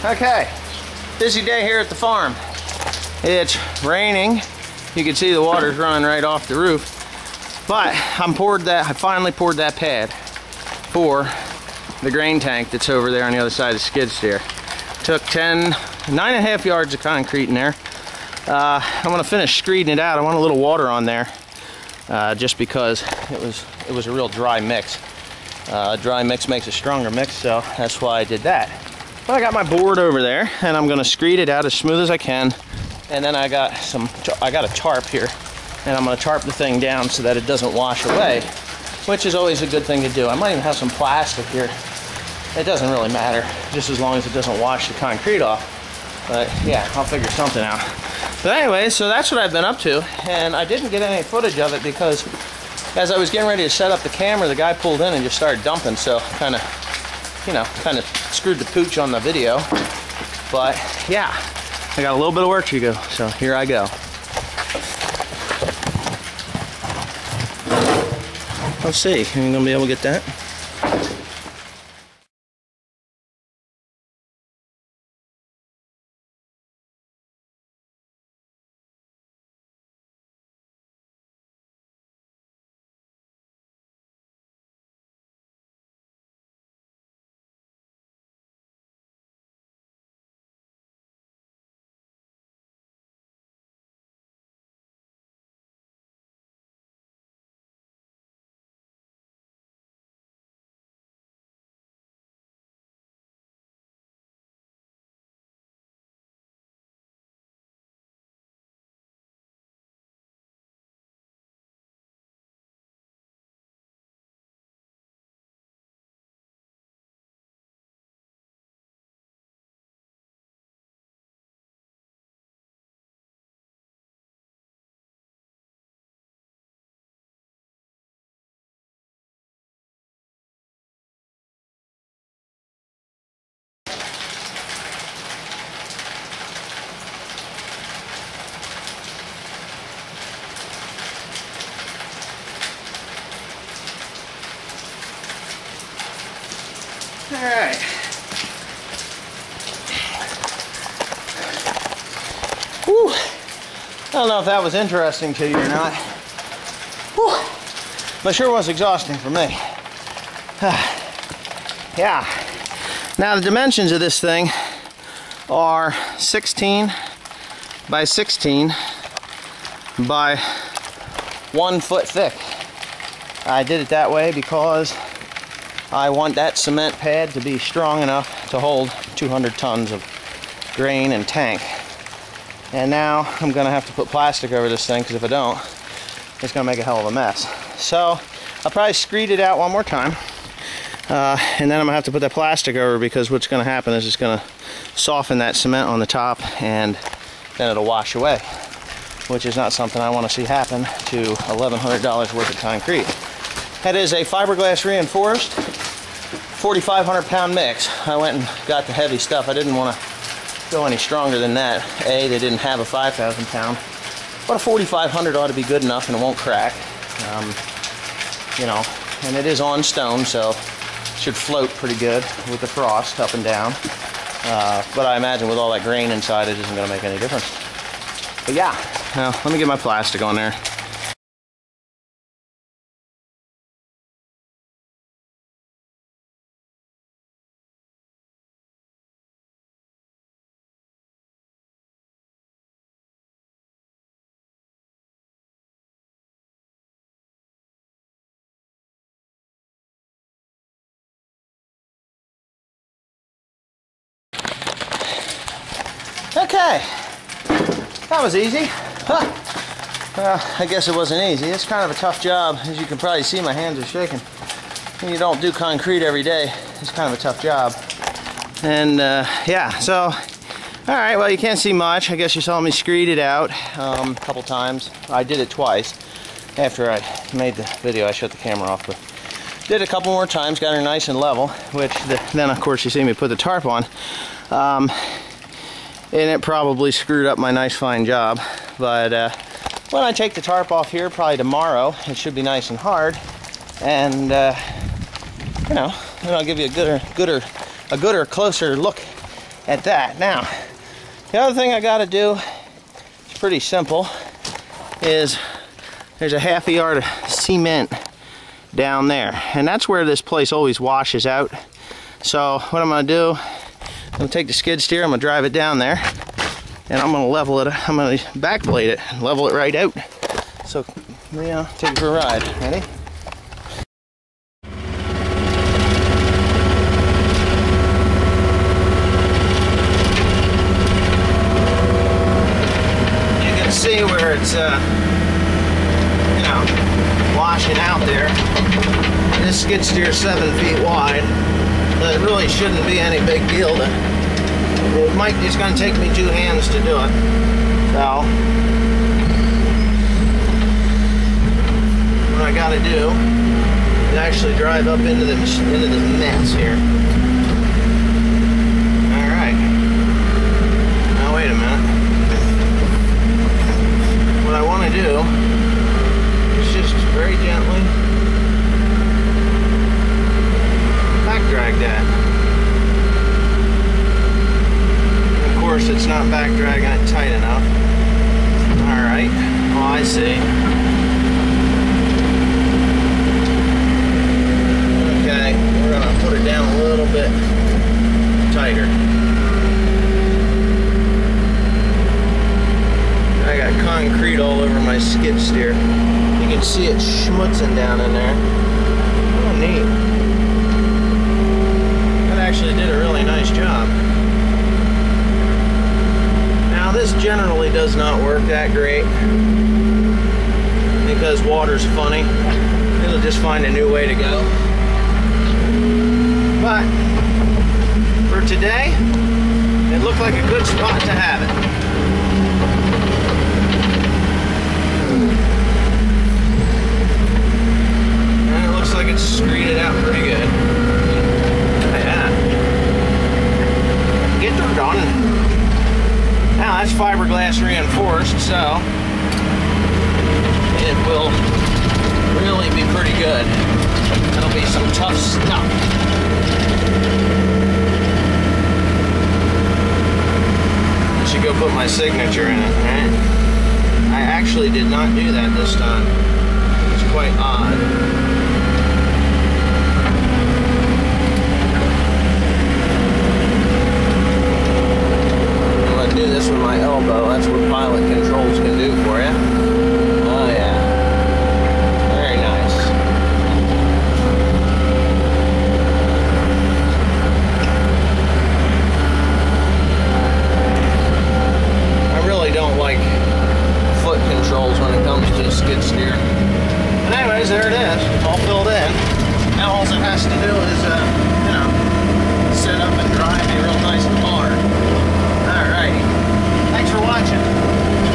Okay, busy day here at the farm. It's raining. You can see the water's running right off the roof. But I finally poured that pad for the grain tank that's over there on the other side of the skid steer. Took 9.5 yards of concrete in there. I'm gonna finish screeding it out. I want a little water on there, just because it was a real dry mix. Dry mix makes a stronger mix, so that's why I did that. But I got my board over there, and I'm gonna screed it out as smooth as I can. And then I got a tarp here, and I'm gonna tarp the thing down so that it doesn't wash away, which is always a good thing to do. I might even have some plastic here. It doesn't really matter, just as long as it doesn't wash the concrete off. But yeah, I'll figure something out. But anyway, so that's what I've been up to, and I didn't get any footage of it because as I was getting ready to set up the camera, the guy pulled in and just started dumping, so kind of screwed the pooch on the video. But yeah, I got a little bit of work to do, so here I go. Let's see, are you gonna be able to get that? All right. Whew. I don't know if that was interesting to you or not. Whew. But sure was exhausting for me. Yeah. Now the dimensions of this thing are 16 by 16 by 1 foot thick. I did it that way because I want that cement pad to be strong enough to hold 200 tons of grain and tank. And now I'm gonna have to put plastic over this thing, because if I don't, it's gonna make a hell of a mess. So I'll probably screed it out one more time, and then I'm gonna have to put that plastic over, because what's gonna happen is it's gonna soften that cement on the top, and then it'll wash away, which is not something I want to see happen to $1,100 worth of concrete. That is a fiberglass reinforced 4,500 pound mix. I went and got the heavy stuff. I didn't want to go any stronger than that. A, they didn't have a 5,000 pound, but a 4,500 ought to be good enough and it won't crack. You know, and it is on stone, so it should float pretty good with the frost up and down. But I imagine with all that grain inside, it isn't going to make any difference. But yeah, now let me get my plastic on there. Okay, that was easy. Huh. Well, I guess it wasn't easy. It's kind of a tough job. As you can probably see, my hands are shaking. When you don't do concrete every day, it's kind of a tough job. And yeah, so, all right, well, you can't see much. I guess you saw me screed it out a couple times. I did it twice. After I made the video, I shut the camera off, but did it a couple more times, got her nice and level, which then, of course, you see me put the tarp on. And it probably screwed up my nice fine job, but when I take the tarp off here, probably tomorrow, it should be nice and hard, and you know, then I'll give you a gooder, closer look at that. Now, the other thing I got to do, it's pretty simple, is there's a half a yard of cement down there, and that's where this place always washes out. So what I'm going to do, I'm going to take the skid steer, I'm going to drive it down there, and I'm going to level it, I'm going to backblade it, and level it right out. So, take it for a ride. Ready? See where it's washing out there. This skid steer is 7 feet wide, but it really shouldn't be any big deal. It's going to take me 2 hands to do it. So what I got to do is actually drive up into the mess here. All right. Now wait a minute. What I want to do is just very gently back drag that. And of course, it's not back dragging it tight enough. Alright, oh, I see. Okay, we're going to put it down a little bit tighter. I got concrete all over my skid steer. You can see it schmutzing down in there. Oh, neat. That actually did a really nice job. Now, this generally does not work that great because water's funny. It'll just find a new way to go. But for today, it looked like a good spot to have it. And it looks like it's screeded out pretty good. Yeah. Get her done. Now that's fiberglass reinforced, so it will really be pretty good. That'll be some tough stuff. I should go put my signature in it, right? I actually did not do that this time. It's quite odd. I'm going to do this with my elbow. That's what pilot controls can do for you. Oh yeah. Very nice. I really don't like foot controls when it comes to a skid steer. But anyways, there it is, all filled in. Now all it has to do is, set up and